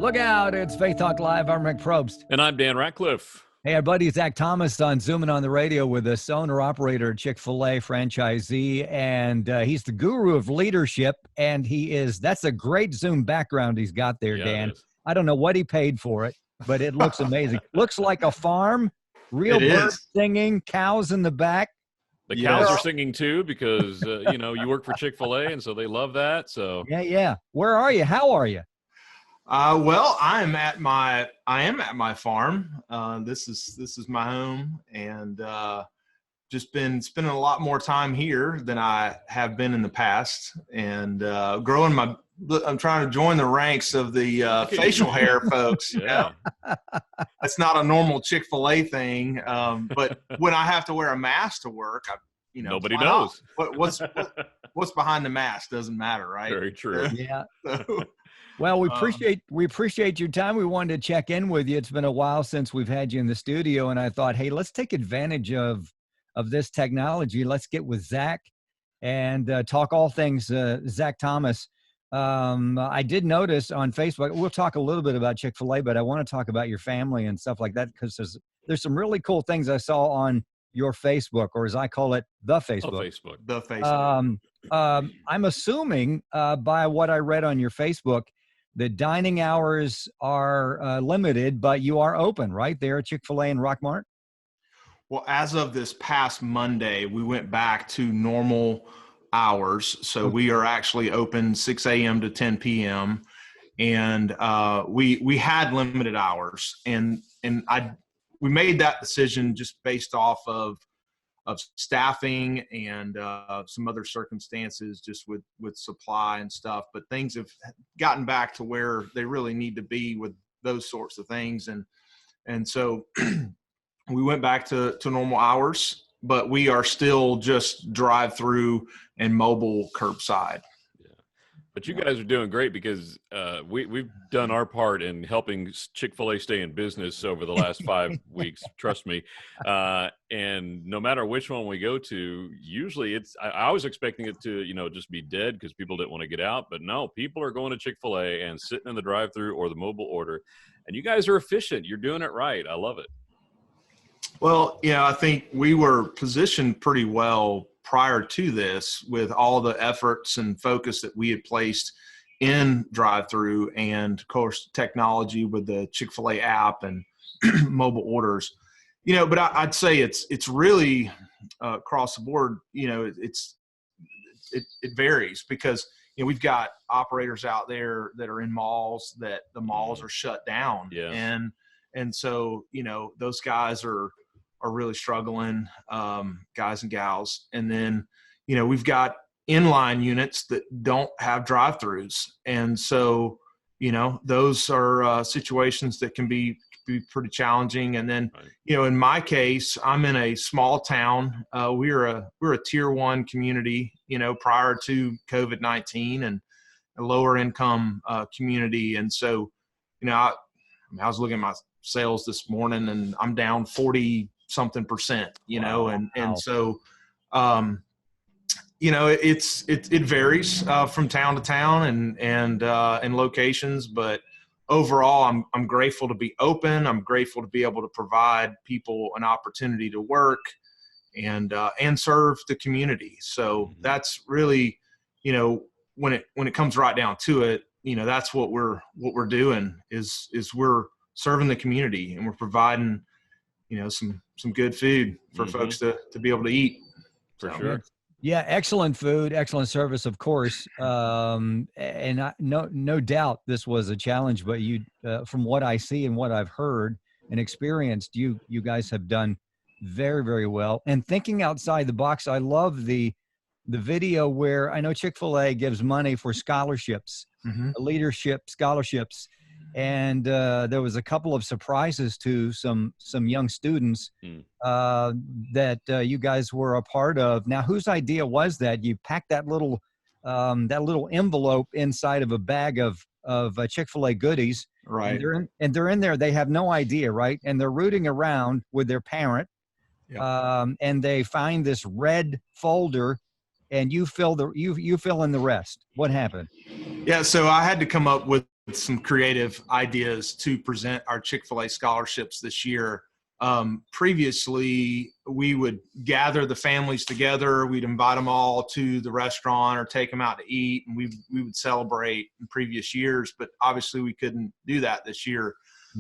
Look out, it's Faith Talk Live. I'm Rick Probst. And I'm Dan Ratcliffe. Hey, our buddy Zach Thomas on Zooming on the radio with us, owner-operator, Chick-fil-A franchisee, and he's the guru of leadership, and that's a great Zoom background he's got there, Yeah, Dan. I don't know what he paid for it, but it looks amazing. Looks like a farm, real birds singing, cows in the back. The cows are singing too because, you work for Chick-fil-A, and so they love that. So Yeah. Where are you? How are you? Well, I am at my farm. This is my home, and just been spending a lot more time here than I have been in the past, and growing I'm trying to join the ranks of the facial hair folks. Yeah. That's not a normal Chick-fil-A thing. But when I have to wear a mask to work, nobody knows. What's behind the mask doesn't matter, right? Very true. Yeah. Well, we appreciate your time. We wanted to check in with you. It's been a while since we've had you in the studio, and I thought, hey, let's take advantage of this technology. Let's get with Zach and talk all things Zach Thomas. I did notice on Facebook, we'll talk a little bit about Chick-fil-A, but I want to talk about your family and stuff like that because there's some really cool things I saw on your Facebook, or as I call it, the Facebook. The Facebook. I'm assuming by what I read on your Facebook, the dining hours are limited, but you are open, right, there at Chick-fil-A and Rockmart? Well, as of this past Monday, we went back to normal hours. So we are actually open 6 a.m. to 10 p.m. And we had limited hours. And we made that decision just based off of staffing and some other circumstances just with supply and stuff, but things have gotten back to where they really need to be with those sorts of things. And so we went back to normal hours, but we are still just drive through and mobile curbside. But you guys are doing great because we've done our part in helping Chick-fil-A stay in business over the last 5 weeks. Trust me. And no matter which one we go to, usually I was expecting it to, just be dead because people didn't want to get out. But no, people are going to Chick-fil-A and sitting in the drive-thru or the mobile order. And you guys are efficient. You're doing it right. I love it. Well, I think we were positioned pretty well prior to this with all the efforts and focus that we had placed in drive-through and, of course, technology with the Chick-fil-A app and mobile orders. But I'd say it's really across the board. It varies because we've got operators out there that are in malls that the malls are shut down, and so those guys are really struggling, guys and gals. And then, we've got inline units that don't have drive-throughs. And so, those are situations that can be pretty challenging. And then, in my case, I'm in a small town. We're a tier 1 community, prior to COVID-19 and a lower income community. And so, I was looking at my sales this morning and I'm down 40 something percent, and so, it varies from town to town and locations, but overall, I'm grateful to be open. I'm grateful to be able to provide people an opportunity to work and serve the community. So that's really, when it comes right down to it, that's what we're doing is we're serving the community and we're providing some good food for folks to be able to eat. For sure. Yeah. Excellent food, excellent service, of course. And no doubt this was a challenge, but you, from what I see and what I've heard and experienced, you guys have done very, very well. And thinking outside the box, I love the video where I know Chick-fil-A gives money for scholarships, leadership scholarships. And there was a couple of surprises to some young students that you guys were a part of. Now, whose idea was that? You packed that little envelope inside of a bag of Chick-fil-A goodies, right? And they're in there. They have no idea, right? And they're rooting around with their parent, and they find this red folder, and you fill in the rest. What happened? Yeah, so I had to come up with some creative ideas to present our Chick-fil-A scholarships this year. Previously, we would gather the families together. We'd invite them all to the restaurant or take them out to eat, and we would celebrate in previous years. But obviously, we couldn't do that this year.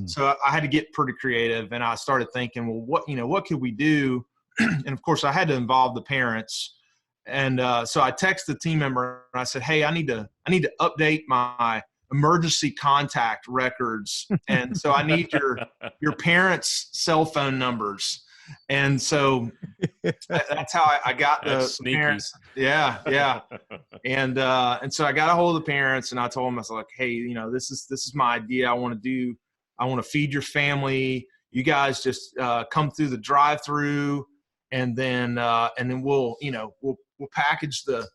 So I had to get pretty creative, and I started thinking, well, what could we do? And of course, I had to involve the parents. And so I texted the team member and I said, hey, I need to update my emergency contact records. And so I need your parents' cell phone numbers. And so that's how I got the parents. Yeah. And so I got a hold of the parents and I told them, I was like, hey, this is my idea. I want to feed your family. You guys just come through the drive-through, and then we'll package the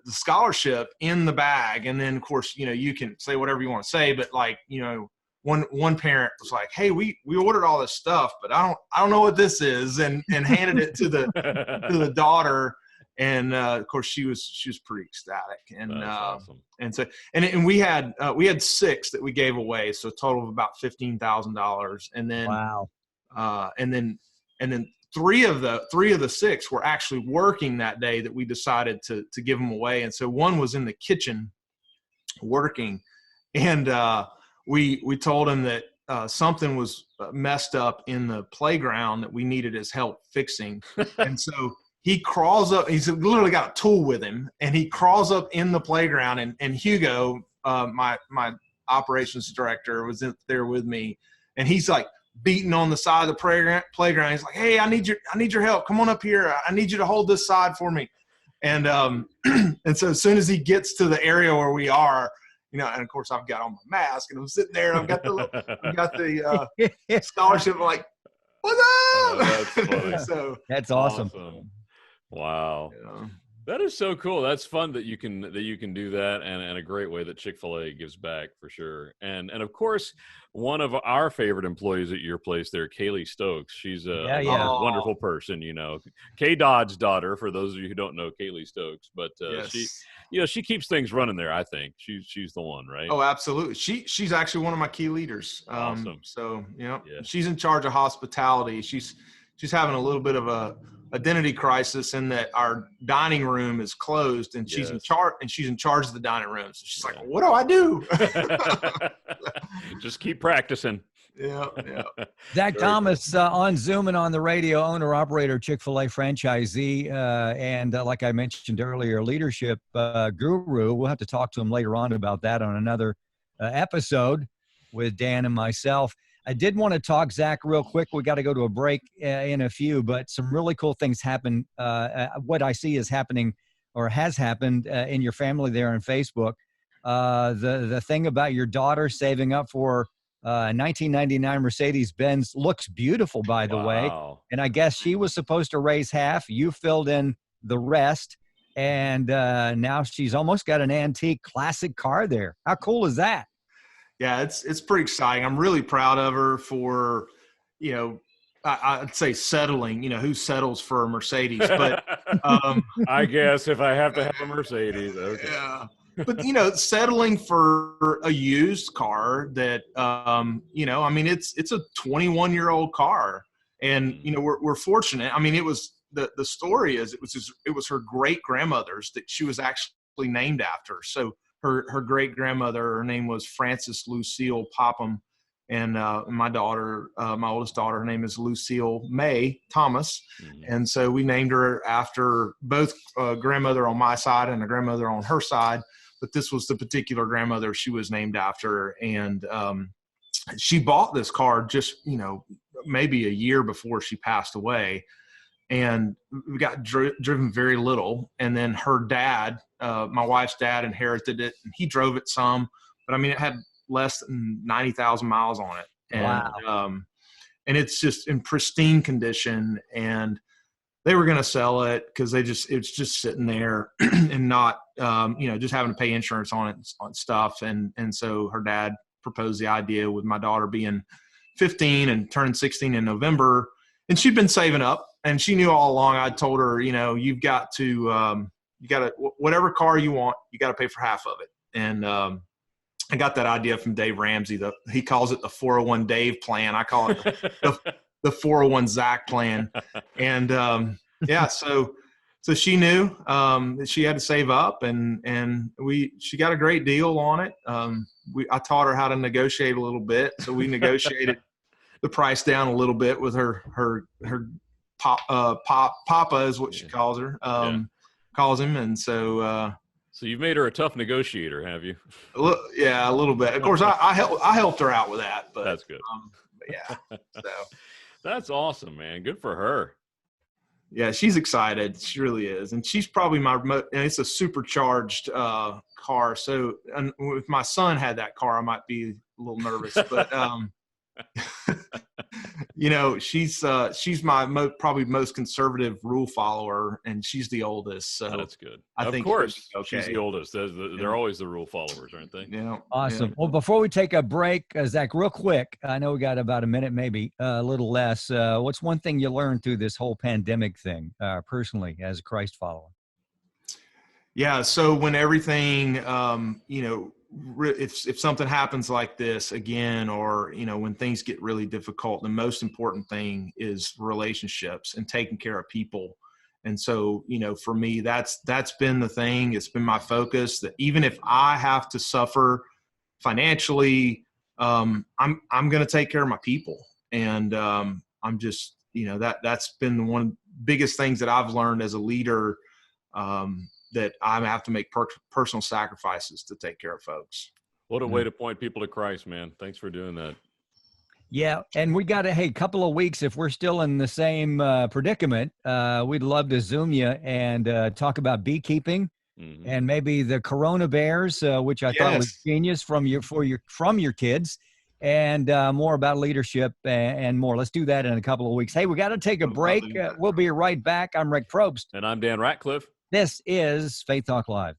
scholarship in the bag. And then of course, you can say whatever you want to say, but one parent was like, hey, we ordered all this stuff, but I don't know what this is, and handed it to the daughter. And of course she was pretty ecstatic. And that's awesome. And we had 6 that we gave away, so a total of about $15,000. And then wow. And then three of the 6 were actually working that day that we decided to give them away. And so one was in the kitchen working, and we told him that something was messed up in the playground that we needed his help fixing. And so he crawls up, he's literally got a tool with him, and he crawls up in the playground, and Hugo, my operations director, was there with me, and he's like beating on the side of the playground. He's like, hey, I need your help. Come on up here. I need you to hold this side for me. And and so as soon as he gets to the area where we are, and of course I've got on my mask and I'm sitting there and I've got the scholarship. I'm like, what's up? That's funny. So that's awesome. Wow. That is so cool. That's fun that you can do that, and a great way that Chick-fil-A gives back for sure. And of course, one of our favorite employees at your place there, Kaylee Stokes. She's a wonderful person. Kay Dodd's daughter. For those of you who don't know Kaylee Stokes, but yes. she keeps things running there. I think she's the one, right? Oh, absolutely. She's actually one of my key leaders. Awesome. So she's in charge of hospitality. She's having a little bit of a identity crisis in that our dining room is closed, and she's in charge of the dining room. So she's like, what do I do? Just keep practicing. Yeah. Zach Thomas on Zoom and on the radio, owner operator, Chick-fil-A franchisee, and like I mentioned earlier, leadership guru. We'll have to talk to him later on about that on another episode with Dan and myself. I did want to talk, Zach, real quick. We got to go to a break in a few, but some really cool things happen. What I see is happening or has happened in your family there on Facebook. The thing about your daughter saving up for 1999 Mercedes-Benz looks beautiful, by the way. And I guess she was supposed to raise half. You filled in the rest. And now she's almost got an antique classic car there. How cool is that? Yeah, it's pretty exciting. I'm really proud of her for, I'd say settling, who settles for a Mercedes, but I guess if I have to have a Mercedes, okay. Yeah. But settling for a used car that it's a 21-year-old car, and we're fortunate. I mean, it was the story is it was her great grandmother's that she was actually named after. So her great grandmother, her name was Frances Lucille Popham, and my daughter, my oldest daughter, her name is Lucille May Thomas, and so we named her after both a grandmother on my side and a grandmother on her side. But this was the particular grandmother she was named after, and she bought this car just maybe a year before she passed away. And we got driven very little. And then her dad, my wife's dad, inherited it, and he drove it some, but I mean, it had less than 90,000 miles on it. And, wow. And it's just in pristine condition, and they were going to sell it because it's just sitting there and not, just having to pay insurance on it, on stuff. And so her dad proposed the idea with my daughter being 15 and turning 16 in November, and she'd been saving up. And she knew all along. I told her, you've got to, whatever car you want, you got to pay for half of it. And I got that idea from Dave Ramsey. He calls it the 401 Dave plan. I call it the 401 Zach plan. And yeah, so she knew that she had to save up, and she got a great deal on it. I taught her how to negotiate a little bit, so we negotiated the price down a little bit with her Papa is what she calls her, calls him, and so. So you've made her a tough negotiator, have you? Yeah, a little bit. Of course, I helped her out with that, but that's good. Yeah, so that's awesome, man. Good for her. Yeah, she's excited. She really is, and she's probably and it's a supercharged car. So, and if my son had that car, I might be a little nervous, but you know, she's my probably most conservative rule follower, and she's the oldest. So that's good. I think of course, okay. She's the oldest. They're always the rule followers, aren't they? Yeah. Awesome. Yeah. Well, before we take a break, Zach, real quick, I know we got about a minute, maybe a little less. What's one thing you learned through this whole pandemic thing, personally, as a Christ follower? Yeah. So when everything, you know, if something happens like this again, or, you know, when things get really difficult, the most important thing is relationships and taking care of people. And so, you know, for me, that's been the thing. It's been my focus, that even if I have to suffer financially, I'm going to take care of my people. And I'm just, you know, that's been one of the biggest things that I've learned as a leader, that I have to make personal sacrifices to take care of folks. What a way to point people to Christ, man. Thanks for doing that. Yeah. And we got a couple of weeks, if we're still in the same predicament, we'd love to Zoom you and talk about beekeeping and maybe the Corona bears, which I thought was genius from your kids, and more about leadership and more. Let's do that in a couple of weeks. Hey, we got to take a break. We'll be right back. I'm Rick Probst. And I'm Dan Ratcliffe. This is Faith Talk Live.